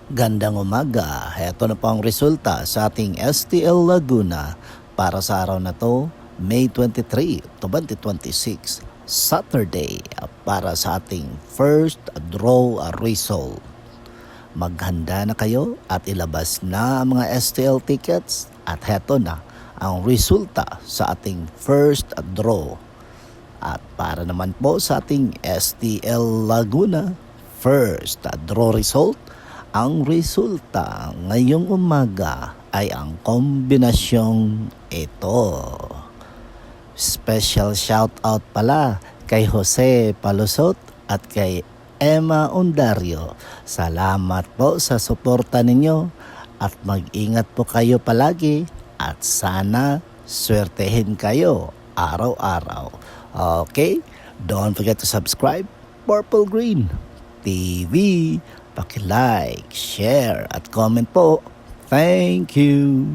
Gandang umaga, heto na po ang resulta sa ating STL Laguna para sa araw na to, May 23, 2026, Saturday, para sa ating first draw result. Maghanda na kayo at ilabas na ang mga STL tickets at heto na ang resulta sa ating first draw. At para naman po sa ating STL Laguna first draw result, ang resulta ngayong umaga ay ang kombinasyong ito. Special shout out pala kay Jose Palusot at kay Emma Ondario. Salamat po sa suporta ninyo at mag-ingat po kayo palagi at sana swertehin kayo araw-araw. Okay? Don't forget to subscribe Purple Green TV. Paki-like, share at comment po. Thank you.